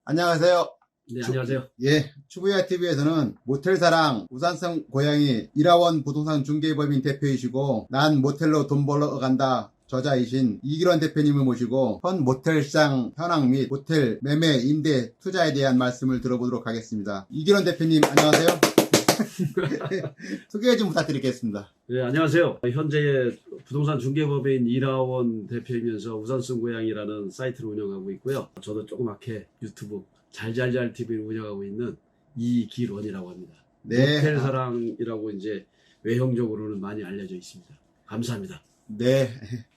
안녕하세요. 네, 안녕하세요. 예, 추부야 TV에서는 모텔사랑 우산성 고양이 일하원 부동산 중개법인 대표이시고 난 모텔로 돈 벌러 간다 저자이신 이기론 대표님을 모시고 현 모텔시장 현황 및 모텔 매매 임대 투자에 대한 말씀을 들어보도록 하겠습니다. 이기론 대표님 안녕하세요. 소개 좀 부탁드리겠습니다. 네, 안녕하세요. 현재 부동산 중개법인 일하원 대표이면서 우산성 고양이라는 사이트를 운영하고 있고요. 저도 조그맣게 유튜브 잘잘잘 TV를 운영하고 있는 이기론이라고 합니다. 네. 모텔사랑이라고 이제 외형적으로는 많이 알려져 있습니다. 감사합니다. 네,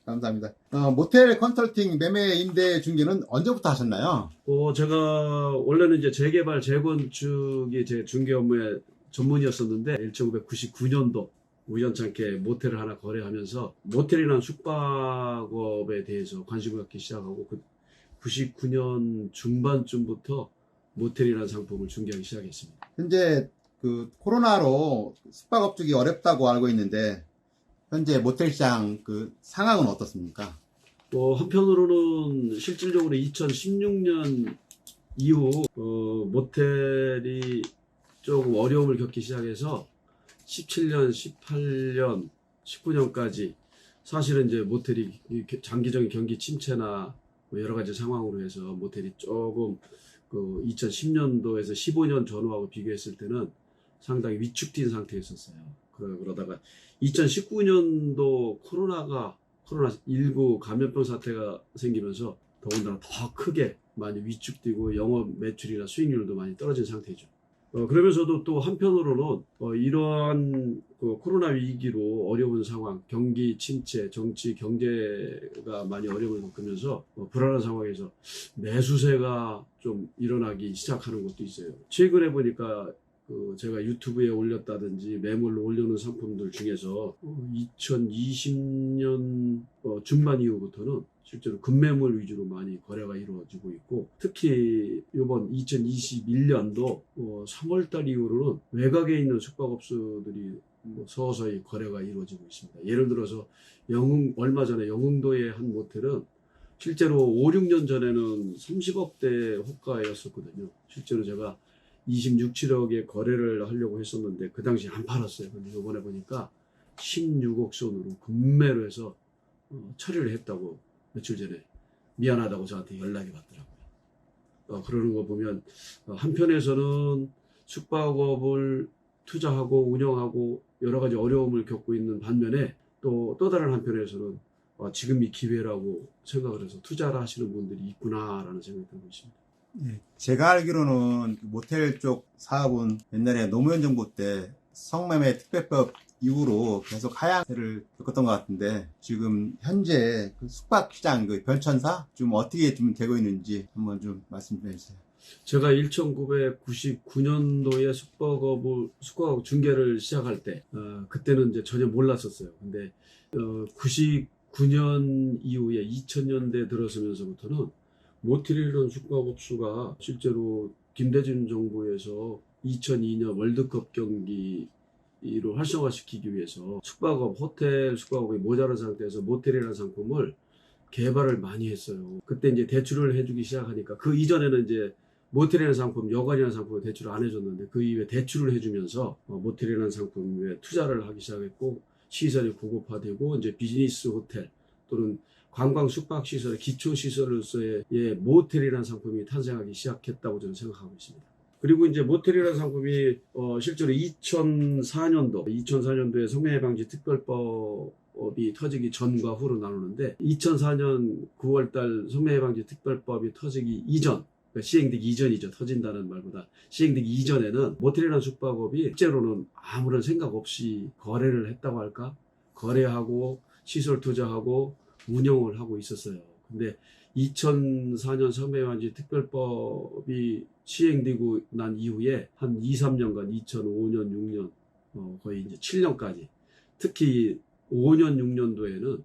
감사합니다. 모텔 컨설팅 매매 임대 중개는 언제부터 하셨나요? 제가 원래는 이제 재개발 재건축이 제 중개 업무의 전문이었었는데 1999년도 우연찮게 모텔을 하나 거래하면서 모텔이나 숙박업에 대해서 관심을 갖기 시작하고 99년 중반쯤부터 모텔이라는 상품을 중개하기 시작했습니다. 현재 코로나로 숙박업 쪽이 어렵다고 알고 있는데 현재 모텔 시장 상황은 어떻습니까? 한편으로는 실질적으로 2016년 이후 모텔이 조금 어려움을 겪기 시작해서 17년, 18년, 19년까지 사실은 이제 모텔이 장기적인 경기 침체나 여러 가지 상황으로 해서 모텔이 조금 2010년도에서 15년 전후하고 비교했을 때는 상당히 위축된 상태였었어요. 그러다가 2019년도 코로나19 감염병 사태가 생기면서 더군다나 더 크게 많이 위축되고 영업 매출이나 수익률도 많이 떨어진 상태죠. 그러면서도 또 한편으로는 이러한 코로나 위기로 어려운 상황, 경기 침체, 정치, 경제가 많이 어려움을 겪으면서 불안한 상황에서 매수세가 좀 일어나기 시작하는 것도 있어요. 최근에 보니까 제가 유튜브에 올렸다든지 매물로 올려놓은 상품들 중에서 2020년 중반 이후부터는 실제로 급매물 위주로 많이 거래가 이루어지고 있고, 특히 이번 2021년도 3월달 이후로는 외곽에 있는 숙박업소들이 서서히 거래가 이루어지고 있습니다. 예를 들어서 얼마 전에 영흥도의 한 모텔은 실제로 5, 6년 전에는 30억대 호가였었거든요. 실제로 제가 26, 7억의 거래를 하려고 했었는데 그 당시 안 팔았어요. 근데 이번에 보니까 16억 선으로 급매로 해서 처리를 했다고 며칠 전에 미안하다고 저한테 연락이 왔더라고요. 그러는 거 보면 한편에서는 숙박업을 투자하고 운영하고 여러 가지 어려움을 겪고 있는 반면에 또 다른 한편에서는 지금이 기회라고 생각을 해서 투자를 하시는 분들이 있구나라는 생각이 들고 있습니다. 제가 알기로는 모텔 쪽 사업은 옛날에 노무현 정부 때 성매매 특별법 이후로 계속 하향세를 겪었던 것 같은데 지금 현재 숙박 시장 변천사 좀 어떻게 좀 되고 있는지 한번 좀 말씀 좀 해주세요. 제가 1999년도에 숙박업 중개를 시작할 때 그때는 이제 전혀 몰랐었어요. 근데 99년 이후에 2000년대 들어서면서부터는 모텔이라는 숙박업소가 실제로 김대중 정부에서 2002년 월드컵 경기로 활성화시키기 위해서 호텔 숙박업이 모자란 상태에서 모텔이라는 상품을 개발을 많이 했어요. 그때 이제 대출을 해주기 시작하니까 그 이전에는 이제 모텔이라는 상품, 여관이라는 상품을 대출을 안 해줬는데 그 이후에 대출을 해주면서 모텔이라는 상품에 투자를 하기 시작했고 시설이 고급화되고 이제 비즈니스 호텔 또는 관광 숙박 시설의 기초 시설로서의 모텔이라는 상품이 탄생하기 시작했다고 저는 생각하고 있습니다. 그리고 이제 모텔이라는 상품이 실제로 2004년도에 성매매 방지 특별법이 터지기 전과 후로 나누는데 2004년 9월달 성매매 방지 특별법이 터지기 이전, 그러니까 시행되기 이전이죠. 터진다는 말보다 시행되기 이전에는 모텔이라는 숙박업이 실제로는 아무런 생각 없이 거래를 했다고 할까? 거래하고 시설 투자하고 운영을 하고 있었어요. 근데 2004년 성매매방지 특별법이 시행되고 난 이후에 한 2, 3년간 2005년, 6년 거의 이제 7년까지 특히 5년, 6년도에는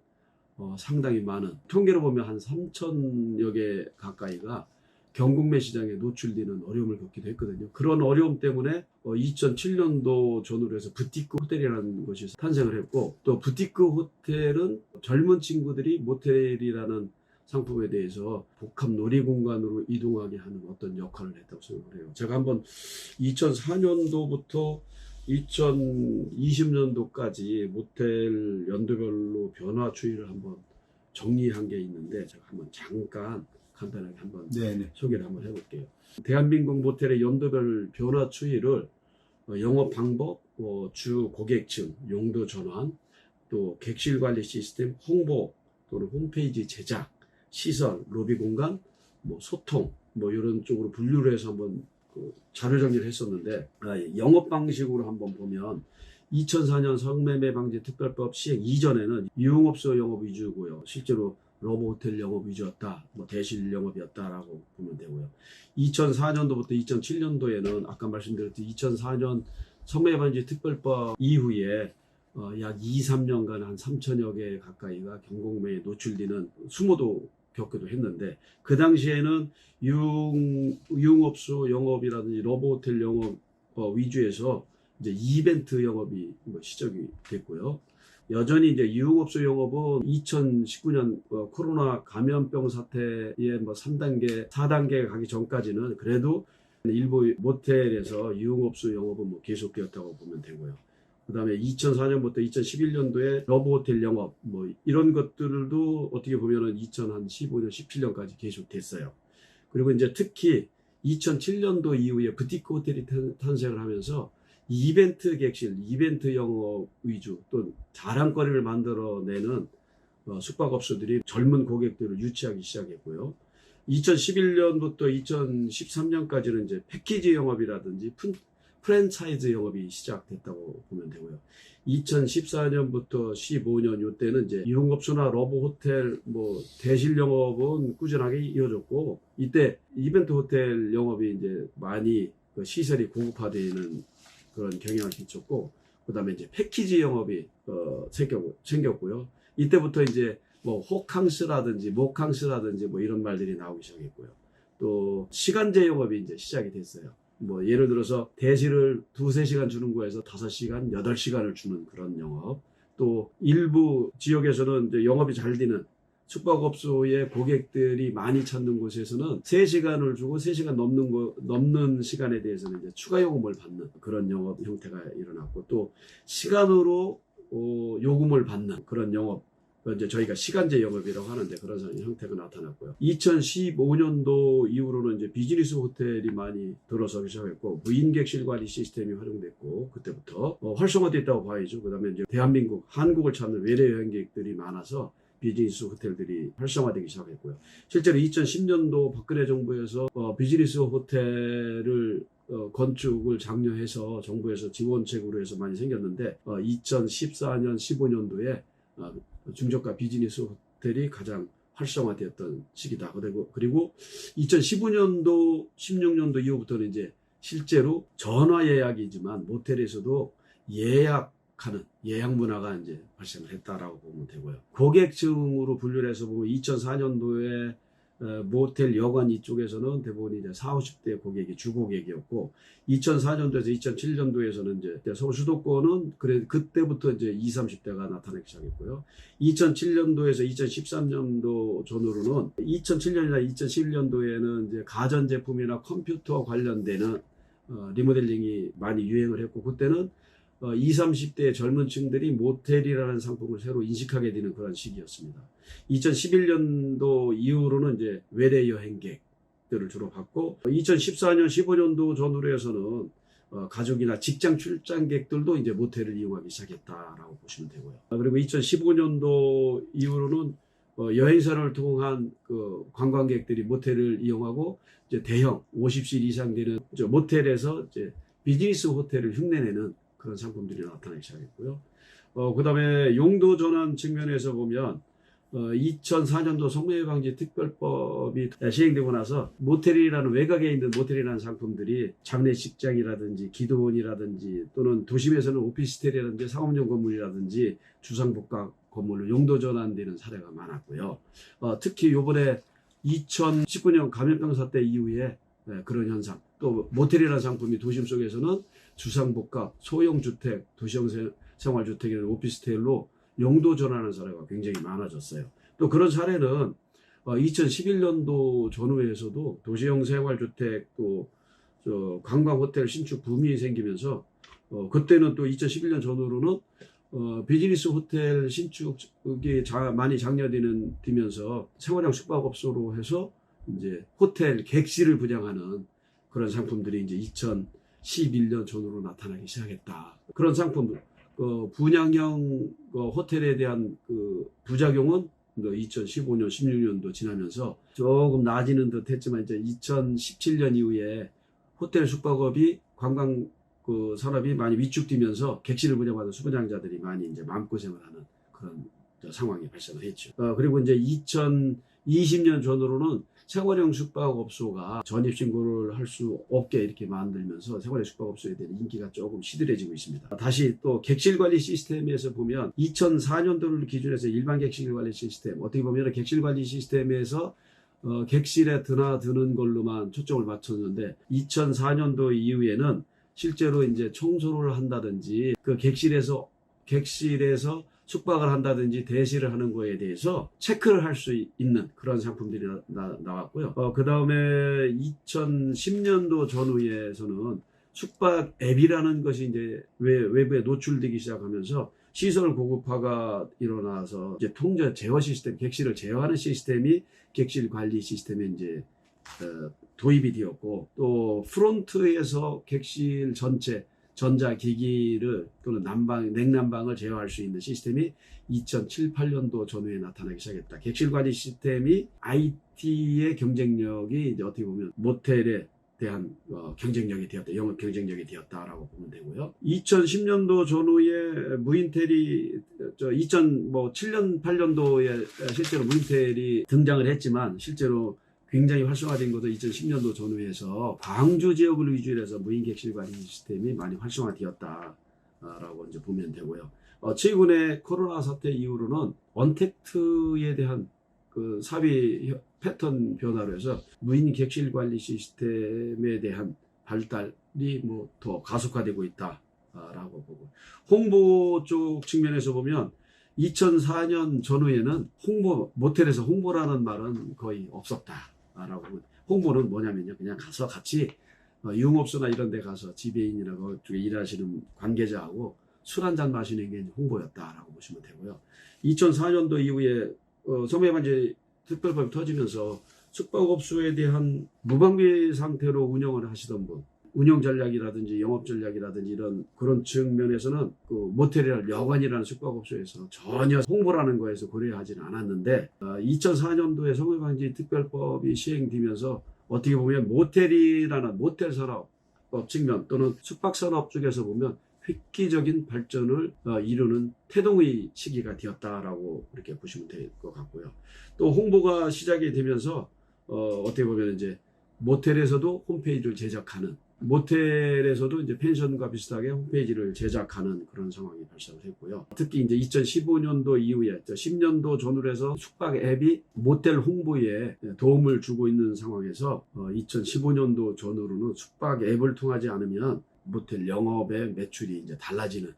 상당히 많은 통계로 보면 한 3천여 개 가까이가 경국매 시장에 노출되는 어려움을 겪기도 했거든요. 그런 어려움 때문에 2007년도 전후로 해서 부티크 호텔이라는 것이 탄생을 했고 또 부티크 호텔은 젊은 친구들이 모텔이라는 상품에 대해서 복합 놀이 공간으로 이동하게 하는 어떤 역할을 했다고 생각을 해요. 제가 한번 2004년도부터 2020년도까지 모텔 연도별로 변화 추이를 한번 정리한 게 있는데 제가 한번 잠깐 간단하게 한번 네네. 소개를 한번 해볼게요. 대한민국 모텔의 연도별 변화 추이를 영업 방법, 주 고객층, 용도 전환, 또 객실 관리 시스템, 홍보 또는 홈페이지 제작, 시설, 로비 공간, 소통, 이런 쪽으로 분류를 해서 한번 자료 정리를 했었는데, 영업 방식으로 한번 보면 2004년 성매매 방지 특별법 시행 이전에는 유흥업소 영업 위주고요. 실제로 러브호텔 영업 위주였다, 대실 영업이었다라고 보면 되고요. 2004년도부터 2007년도에는 아까 말씀드렸듯이 2004년 성매매 방지 특별법 이후에 약 2, 3년간 한 3천여 개 가까이가 경공매에 노출되는 수모도 겪기도 했는데, 그 당시에는 유흥업소 영업이라든지 러브호텔 영업 위주에서 이제 이벤트 영업이 시작이 됐고요. 여전히 이제 유흥업소 영업은 2019년 코로나 감염병 사태의 3단계, 4단계 가기 전까지는 그래도 일부 모텔에서 유흥업소 영업은 계속되었다고 보면 되고요. 그 다음에 2004년부터 2011년도에 러브호텔 영업, 이런 것들도 어떻게 보면은 2015년, 17년까지 계속됐어요. 그리고 이제 특히 2007년도 이후에 부티크 호텔이 탄생을 하면서 이벤트 객실, 이벤트 영업 위주, 또 자랑거리를 만들어내는 숙박업소들이 젊은 고객들을 유치하기 시작했고요. 2011년부터 2013년까지는 이제 패키지 영업이라든지 프랜차이즈 영업이 시작됐다고 보면 되고요. 2014년부터 15년 요때는 이제 유흥업소나 러브호텔 대실 영업은 꾸준하게 이어졌고, 이때 이벤트 호텔 영업이 이제 많이 시설이 고급화되는 그런 경향을 끼쳤고, 그 다음에 이제 패키지 영업이 생겼고요. 이때부터 이제 호캉스라든지 모캉스라든지 이런 말들이 나오기 시작했고요. 또 시간제 영업이 이제 시작이 됐어요. 예를 들어서 대실을 2-3시간 주는 거에서 5시간, 8시간을 주는 그런 영업. 또 일부 지역에서는 이제 영업이 잘 되는 숙박업소의 고객들이 많이 찾는 곳에서는 3시간을 주고 3시간 넘는 시간에 대해서는 이제 추가 요금을 받는 그런 영업 형태가 일어났고, 또 시간으로 요금을 받는 그런 영업, 이제 저희가 시간제 영업이라고 하는데 그런 형태가 나타났고요. 2015년도 이후로는 이제 비즈니스 호텔이 많이 들어서기 시작했고, 무인 객실 관리 시스템이 활용됐고, 그때부터 활성화됐다고 봐야죠. 그다음에 이제 대한민국, 한국을 찾는 외래 여행객들이 많아서 비즈니스 호텔들이 활성화되기 시작했고요. 실제로 2010년도 박근혜 정부에서 비즈니스 호텔을 건축을 장려해서 정부에서 지원책으로 해서 많이 생겼는데, 2014년, 15년도에 중저가 비즈니스 호텔이 가장 활성화되었던 시기다. 그리고 2015년도, 16년도 이후부터는 이제 실제로 전화 예약이지만 모텔에서도 예약하는 예약 문화가 이제 발생을 했다라고 보면 되고요. 고객층으로 분류를 해서 보면 2004년도에 모텔 여관 이쪽에서는 대부분 이제 40, 50대 고객이 주고객이었고, 2004년도에서 2007년도에서는 이제 서울 수도권은 그때부터 이제 20, 30대가 나타나기 시작했고요. 2007년도에서 2013년도 전후로는 2007년이나 2011년도에는 이제 가전제품이나 컴퓨터 관련되는 리모델링이 많이 유행을 했고, 그때는 20, 30대의 젊은 층들이 모텔이라는 상품을 새로 인식하게 되는 그런 시기였습니다. 2011년도 이후로는 이제 외래 여행객들을 주로 받고, 2014년, 15년도 전후로 해서는 가족이나 직장 출장객들도 이제 모텔을 이용하기 시작했다라고 보시면 되고요. 그리고 2015년도 이후로는 여행사를 통한 그 관광객들이 모텔을 이용하고, 이제 대형 50실 이상 되는 모텔에서 이제 비즈니스 호텔을 흉내내는 그런 상품들이 나타나기 시작했고요. 그 다음에 용도 전환 측면에서 보면 2004년도 성매매 방지 특별법이 시행되고 나서 모텔이라는, 외곽에 있는 모텔이라는 상품들이 장례식장이라든지 기도원이라든지 또는 도심에서는 오피스텔이라든지 상업용 건물이라든지 주상복합 건물로 용도 전환되는 사례가 많았고요. 특히 요번에 2019년 감염병 사태 이후에 그런 현상, 또 모텔이라는 상품이 도심 속에서는 주상복합, 소형주택, 도시형 생활주택이나 오피스텔로 용도 전환하는 사례가 굉장히 많아졌어요. 또 그런 사례는 2011년도 전후에서도 도시형 생활주택 또 관광 호텔 신축 붐이 생기면서 그때는 또 2011년 전후로는 비즈니스 호텔 신축이 많이 장려되면서 생활형 숙박업소로 해서 이제 호텔 객실을 분양하는 그런 상품들이 이제 2011년 전후로 나타나기 시작했다. 그런 상품, 분양형 호텔에 대한 그 부작용은 2015년, 16년도 지나면서 조금 나아지는 듯 했지만 이제 2017년 이후에 호텔 숙박업이 관광 산업이 많이 위축되면서 객실을 분양받은 수분양자들이 많이 이제 마음고생을 하는 그런 상황이 발생을 했죠. 그리고 이제 2020년 전후로는 생활형 숙박업소가 전입신고를 할 수 없게 이렇게 만들면서 생활형 숙박업소에 대한 인기가 조금 시들해지고 있습니다. 다시 또 객실관리 시스템에서 보면 2004년도를 기준해서 일반 객실관리 시스템, 어떻게 보면 객실관리 시스템에서 객실에 드나드는 걸로만 초점을 맞췄는데 2004년도 이후에는 실제로 이제 청소를 한다든지 그 객실에서 숙박을 한다든지 대시를 하는 거에 대해서 체크를 할 수 있는 그런 상품들이 나왔고요. 그 다음에 2010년도 전후에서는 숙박 앱이라는 것이 이제 외부에 노출되기 시작하면서 시설 고급화가 일어나서 이제 통제 제어 시스템, 객실을 제어하는 시스템이 객실 관리 시스템에 이제 도입이 되었고, 또 프론트에서 객실 전체 전자기기를 또는 냉난방을 제어할 수 있는 시스템이 2007, 8년도 전후에 나타나기 시작했다. 객실 관리 시스템이 IT의 경쟁력이 이제 어떻게 보면 모텔에 대한 경쟁력이 되었다. 영업 경쟁력이 되었다라고 보면 되고요. 2010년도 전후에 무인텔이 2007년, 8년도에 실제로 무인텔이 등장을 했지만 실제로 굉장히 활성화된 것도 2010년도 전후에서 광주 지역을 위주로 해서 무인 객실 관리 시스템이 많이 활성화되었다라고 이제 보면 되고요. 최근에 코로나 사태 이후로는 언택트에 대한 그 사비 패턴 변화로 해서 무인 객실 관리 시스템에 대한 발달이 더 가속화되고 있다라고 보고, 홍보 쪽 측면에서 보면 2004년 전후에는 모텔에서 홍보라는 말은 거의 없었다라고 보면, 홍보는 뭐냐면요, 그냥 가서 같이 유흥업소나 이런 데 가서 지배인이나 그쪽에 일하시는 관계자하고 술 한잔 마시는 게 홍보였다라고 보시면 되고요. 2004년도 이후에 성매방지 특별법이 터지면서 숙박업소에 대한 무방비 상태로 운영을 하시던 분, 운영 전략이라든지 영업 전략이라든지 이런 그런 측면에서는 그 모텔이나 여관이라는 숙박업소에서 전혀 홍보라는 거에서 고려하지는 않았는데 2004년도에 성매방지 특별법이 시행되면서 어떻게 보면 모텔이라는 모텔 산업 측면 또는 숙박 산업 쪽에서 보면 획기적인 발전을 이루는 태동의 시기가 되었다라고 이렇게 보시면 될 것 같고요. 또 홍보가 시작이 되면서 어떻게 보면 이제 모텔에서도 홈페이지를 제작하는, 모텔에서도 이제 펜션과 비슷하게 홈페이지를 제작하는 그런 상황이 발생을 했고요. 특히 이제 2015년도 이후에 10년도 전후로 해서 숙박 앱이 모텔 홍보에 도움을 주고 있는 상황에서 2015년도 전후로는 숙박 앱을 통하지 않으면 모텔 영업의 매출이 이제 달라지는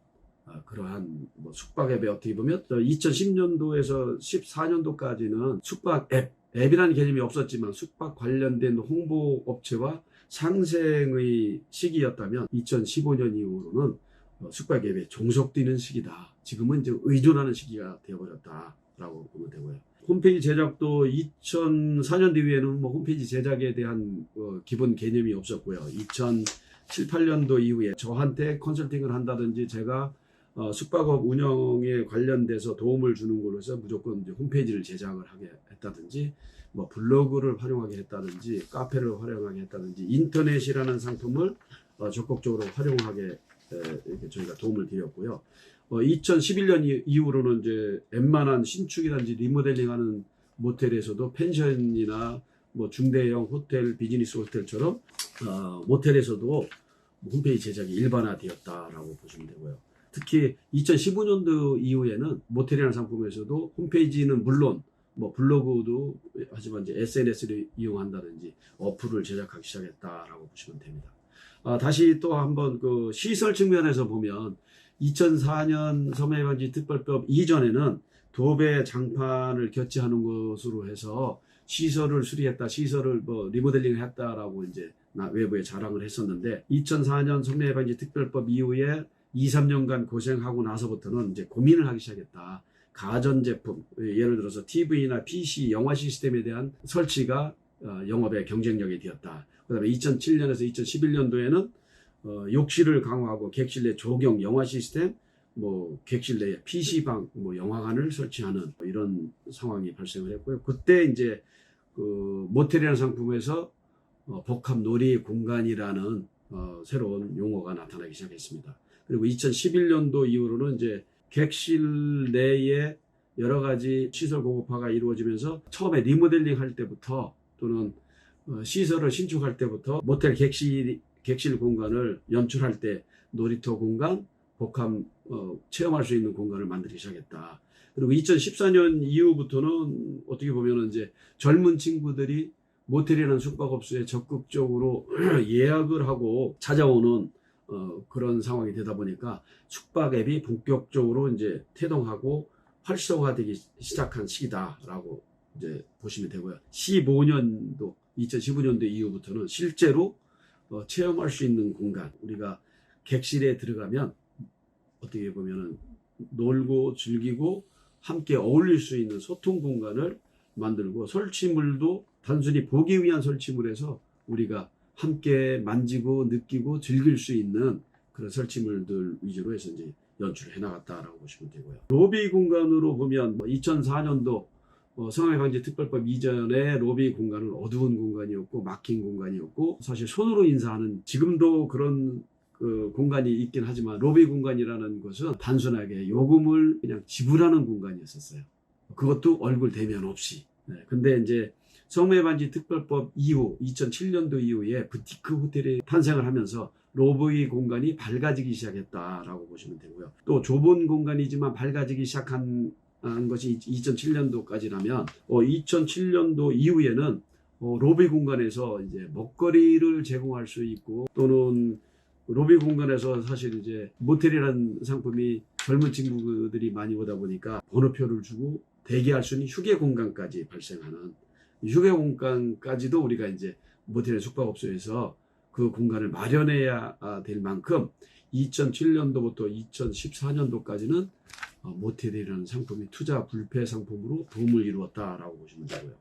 그러한 숙박 앱에 어떻게 보면 2010년도에서 14년도까지는 숙박 앱이라는 개념이 없었지만 숙박 관련된 홍보 업체와 상생의 시기였다면 2015년 이후로는 숙박 앱에 종속되는 시기다. 지금은 이제 의존하는 시기가 되어버렸다라고 보면 되고요. 홈페이지 제작도 2004년 이후에는 홈페이지 제작에 대한 기본 개념이 없었고요. 2007, 8년도 이후에 저한테 컨설팅을 한다든지 제가 숙박업 운영에 관련돼서 도움을 주는 걸로 해서 무조건 이제 홈페이지를 제작을 하게 했다든지 블로그를 활용하게 했다든지 카페를 활용하게 했다든지 인터넷이라는 상품을 적극적으로 활용하게 이렇게 저희가 도움을 드렸고요. 2011년 이후로는 이제 웬만한 신축이라든지 리모델링하는 모텔에서도 펜션이나 중대형 호텔, 비즈니스 호텔처럼 모텔에서도 홈페이지 제작이 일반화되었다라고 보시면 되고요. 특히 2015년도 이후에는 모텔이라는 상품에서도 홈페이지는 물론 블로그도 하지만 이제 SNS를 이용한다든지 어플을 제작하기 시작했다라고 보시면 됩니다. 다시 또 한번 그 시설 측면에서 보면 2004년 성매방지 특별법 이전에는 도배 장판을 교체하는 것으로 해서 시설을 수리했다, 시설을 뭐 리모델링을 했다라고 이제 외부에 자랑을 했었는데 2004년 성매매방지 특별법 이후에 2, 3년간 고생하고 나서부터는 이제 고민을 하기 시작했다. 가전제품, 예를 들어서 TV나 PC, 영화 시스템에 대한 설치가 영업의 경쟁력이 되었다. 그 다음에 2007년에서 2011년도에는 욕실을 강화하고 객실 내 조경, 영화 시스템, 뭐 객실 내에 PC방, 뭐 영화관을 설치하는 이런 상황이 발생을 했고요. 그때 이제 그 모텔이라는 상품에서 복합 놀이 공간이라는 새로운 용어가 나타나기 시작했습니다. 그리고 2011년도 이후로는 이제 객실 내에 여러 가지 시설 고급화가 이루어지면서 처음에 리모델링 할 때부터 또는 시설을 신축할 때부터 모텔 객실 공간을 연출할 때 놀이터 공간, 복합 체험할 수 있는 공간을 만들기 시작했다. 그리고 2014년 이후부터는 어떻게 보면 이제 젊은 친구들이 모텔이라는 숙박업소에 적극적으로 예약을 하고 찾아오는 그런 상황이 되다 보니까 숙박 앱이 본격적으로 이제 태동하고 활성화되기 시작한 시기다라고 이제 보시면 되고요. 2015년도 이후부터는 실제로 체험할 수 있는 공간, 우리가 객실에 들어가면 어떻게 보면은 놀고 즐기고 함께 어울릴 수 있는 소통 공간을 만들고 설치물도 단순히 보기 위한 설치물에서 우리가 함께 만지고 느끼고 즐길 수 있는 그런 설치물들 위주로 해서 이제 연출을 해나갔다라고 보시면 되고요. 로비 공간으로 보면 2004년도 성매매방지 특별법 이전에 로비 공간은 어두운 공간이었고 막힌 공간이었고 사실 손으로 인사하는 지금도 그런 그 공간이 있긴 하지만 로비 공간이라는 것은 단순하게 요금을 그냥 지불하는 공간이었었어요. 그것도 얼굴 대면 없이. 근데 이제 성매매방지 특별법 이후 2007년도 이후에 부티크 호텔이 탄생을 하면서 로비 공간이 밝아지기 시작했다라고 보시면 되고요. 또 좁은 공간이지만 밝아지기 시작한 것이 2007년도까지라면 2007년도 이후에는 로비 공간에서 이제 먹거리를 제공할 수 있고 또는 로비 공간에서 사실 이제 모텔이라는 상품이 젊은 친구들이 많이 오다 보니까 번호표를 주고 대기할 수 있는 휴게 공간까지 발생하는 휴게 공간까지도 우리가 이제 모텔의 숙박업소에서 그 공간을 마련해야 될 만큼 2007년도부터 2014년도까지는 모텔이라는 상품이 투자 불패 상품으로 붐을 이루었다라고 보시면 되고요.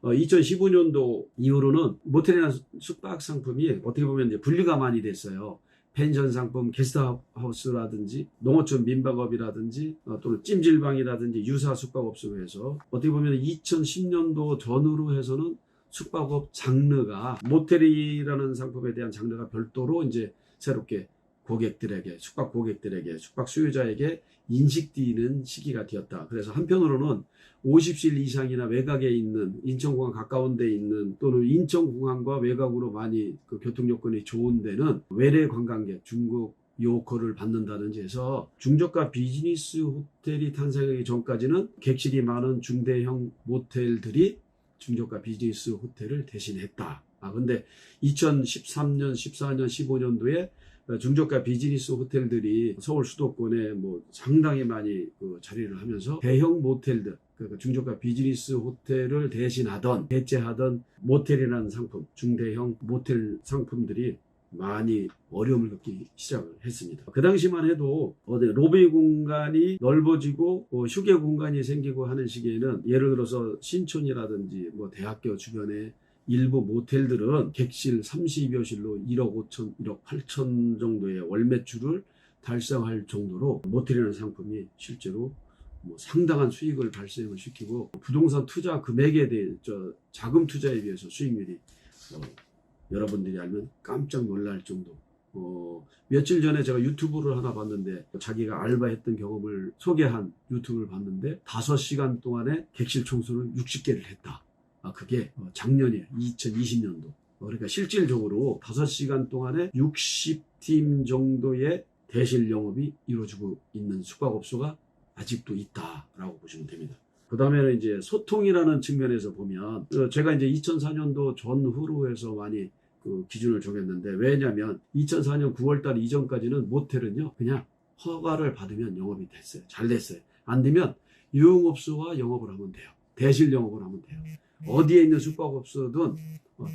2015년도 이후로는 모텔이라는 숙박 상품이 어떻게 보면 이제 분리가 많이 됐어요. 펜션 상품, 게스트하우스라든지 농어촌 민박업이라든지 또는 찜질방이라든지 유사 숙박업소로 해서 어떻게 보면 2010년도 전후로 해서는 숙박업 장르가 모텔이라는 상품에 대한 장르가 별도로 이제 새롭게 고객들에게 숙박 수요자에게 인식되는 시기가 되었다. 그래서 한편으로는 50실 이상이나 외곽에 있는 인천공항 가까운 데 있는 또는 인천공항과 외곽으로 많이 그 교통 여건이 좋은 데는 외래 관광객, 중국 요커를 받는다든지 해서 중저가 비즈니스 호텔이 탄생하기 전까지는 객실이 많은 중대형 모텔들이 중저가 비즈니스 호텔을 대신했다. 근데 2013년, 14년, 15년도에 중저가 비즈니스 호텔들이 서울 수도권에 뭐 상당히 많이 그 자리를 하면서 대형 모텔들, 그러니까 중저가 비즈니스 호텔을 대체하던 모텔이라는 상품, 중대형 모텔 상품들이 많이 어려움을 겪기 시작을 했습니다. 그 당시만 해도 로비 공간이 넓어지고 휴게 공간이 생기고 하는 시기에는 예를 들어서 신촌이라든지 뭐 대학교 주변에 일부 모텔들은 객실 30여 실로 1억 5천, 1억 8천 정도의 월 매출을 달성할 정도로 모텔이라는 상품이 실제로 뭐 상당한 수익을 발생을 시키고 부동산 투자 금액에 대해 자금 투자에 비해서 수익률이 여러분들이 알면 깜짝 놀랄 정도. 며칠 전에 제가 유튜브를 하나 봤는데 자기가 알바했던 경험을 소개한 유튜브를 봤는데 5시간 동안에 객실 청소를 60개를 했다. 그게 작년에 2020년도. 그러니까 실질적으로 5시간 동안에 60팀 정도의 대실 영업이 이루어지고 있는 숙박업소가 아직도 있다라고 보시면 됩니다. 그 다음에는 이제 소통이라는 측면에서 보면 제가 이제 2004년도 전후로 해서 많이 그 기준을 정했는데 왜냐면 2004년 9월달 이전까지는 모텔은요 그냥 허가를 받으면 영업이 됐어요. 잘 됐어요. 안 되면 유흥업소와 영업을 하면 돼요. 대실 영업을 하면 돼요. 어디에 있는 숙박업소든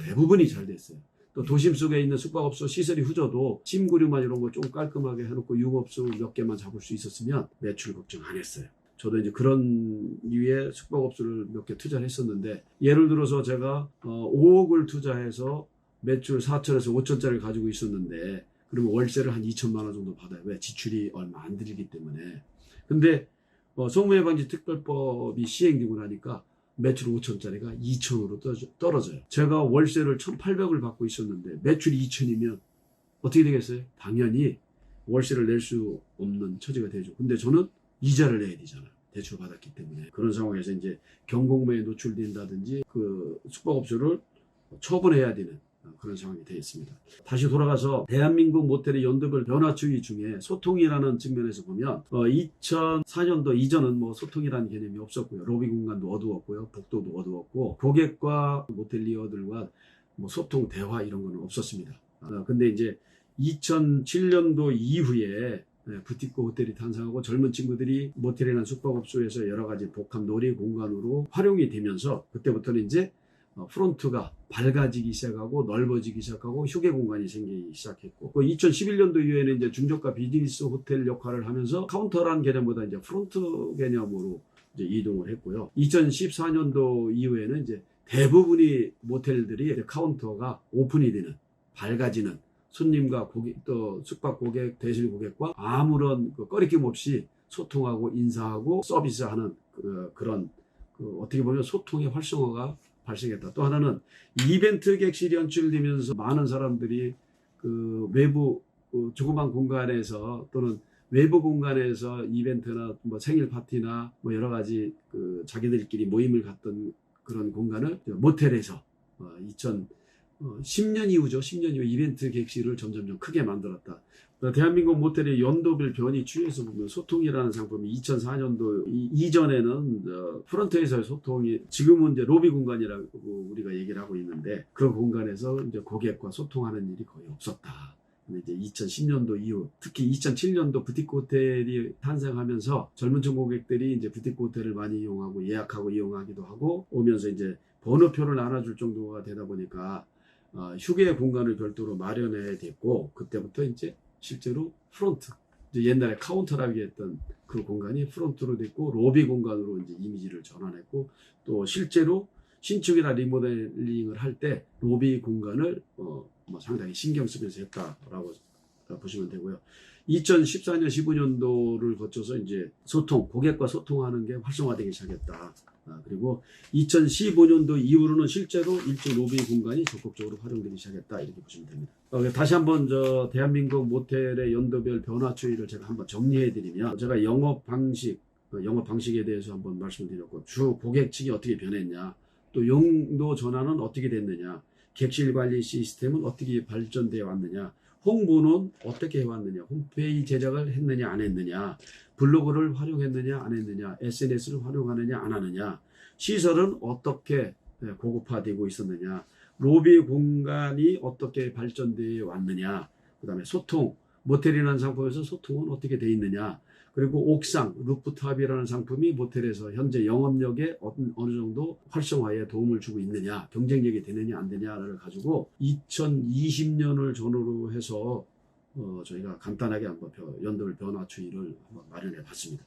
대부분이 잘 됐어요. 또 도심 속에 있는 숙박업소 시설이 후져도 찜구류만 이런 거 좀 깔끔하게 해놓고 유흥업소 몇 개만 잡을 수 있었으면 매출 걱정 안 했어요. 저도 이제 그런 이유의 숙박업소를 몇 개 투자를 했었는데, 예를 들어서 제가 5억을 투자해서 매출 4천에서 5천짜리를 가지고 있었는데, 그러면 월세를 한 2천만 원 정도 받아요. 왜? 지출이 얼마 안 들기 때문에. 근데 성무예방지 특별법이 시행되고 나니까 매출 5천짜리가 2천으로 떨어져요. 제가 월세를 1,800을 받고 있었는데 매출이 2천이면 어떻게 되겠어요? 당연히 월세를 낼 수 없는 처지가 되죠. 근데 저는 이자를 내야 되잖아요. 대출 받았기 때문에. 그런 상황에서 이제 경공매에 노출된다든지 그 숙박업소를 처분해야 되는 그런 상황이 되어 있습니다. 다시 돌아가서 대한민국 모텔의 연도별 변화 추이 중에 소통이라는 측면에서 보면 2004년도 이전은 뭐 소통이라는 개념이 없었고요. 로비 공간도 어두웠고요. 복도도 어두웠고 고객과 모텔리어들과 뭐 소통, 대화 이런 거는 없었습니다. 근데 이제 2007년도 이후에 부티크 호텔이 탄생하고 젊은 친구들이 모텔이나 숙박업소에서 여러 가지 복합 놀이 공간으로 활용이 되면서 그때부터는 이제 프론트가 밝아지기 시작하고 넓어지기 시작하고 휴게 공간이 생기기 시작했고, 2011년도 이후에는 이제 중저가 비즈니스 호텔 역할을 하면서 카운터라는 개념보다 이제 프론트 개념으로 이제 이동을 했고요. 2014년도 이후에는 이제 대부분이 모텔들이 이제 카운터가 오픈이 되는, 밝아지는, 손님과 고객, 또 숙박 고객, 대실 고객과 아무런 꺼리낌 없이 소통하고 인사하고 서비스하는 그런 어떻게 보면 소통의 활성화가 발생했다. 또 하나는 이벤트 객실이 연출되면서 많은 사람들이 그 외부 조그만 공간에서 또는 외부 공간에서 이벤트나 뭐 생일 파티나 뭐 여러 가지 자기들끼리 모임을 갖던 그런 공간을 모텔에서 2010년 이후죠. 10년 이후 이벤트 객실을 점점 크게 만들었다. 대한민국 모텔의 연도별 변이 추이에서 보면 소통이라는 상품이 2004년도 이전에는 프런트에서의 소통이, 지금은 이제 로비 공간이라고 우리가 얘기를 하고 있는데 그 공간에서 이제 고객과 소통하는 일이 거의 없었다. 근데 이제 2010년도 이후, 특히 2007년도 부티크 호텔이 탄생하면서 젊은층 고객들이 이제 부티크 호텔을 많이 이용하고 예약하고 이용하기도 하고 오면서 이제 번호표를 나눠줄 정도가 되다 보니까 휴게 공간을 별도로 마련해야 됐고, 그때부터 이제 실제로 프론트, 이제 옛날에 카운터라고 했던 그 공간이 프론트로 됐고 로비 공간으로 이제 이미지를 전환했고, 또 실제로 신축이나 리모델링을 할 때 로비 공간을 상당히 신경 쓰면서 했다라고 보시면 되고요. 2014년, 15년도를 거쳐서 이제 소통, 고객과 소통하는 게 활성화되기 시작했다. 그리고 2015년도 이후로는 실제로 1층 로비 공간이 적극적으로 활용되기 시작했다. 이렇게 보시면 됩니다. 다시 한번 대한민국 모텔의 연도별 변화 추이를 제가 한번 정리해 드리면, 제가 영업 방식에 대해서 한번 말씀드렸고, 주 고객 측이 어떻게 변했냐, 또 용도 전환은 어떻게 됐느냐, 객실 관리 시스템은 어떻게 발전되어 왔느냐, 홍보는 어떻게 해왔느냐, 홈페이지 제작을 했느냐 안 했느냐, 블로그를 활용했느냐 안 했느냐, SNS를 활용하느냐 안 하느냐, 시설은 어떻게 고급화되고 있었느냐, 로비 공간이 어떻게 발전되어 왔느냐, 그 다음에 소통, 모텔이라는 상품에서 소통은 어떻게 되어 있느냐, 그리고 옥상, 루프탑이라는 상품이 모텔에서 현재 영업력에 어느 정도 활성화에 도움을 주고 있느냐, 경쟁력이 되느냐 안 되냐를 가지고 2020년을 전후로 해서 저희가 간단하게 한번 연도별 변화 추이를 한번 마련해 봤습니다.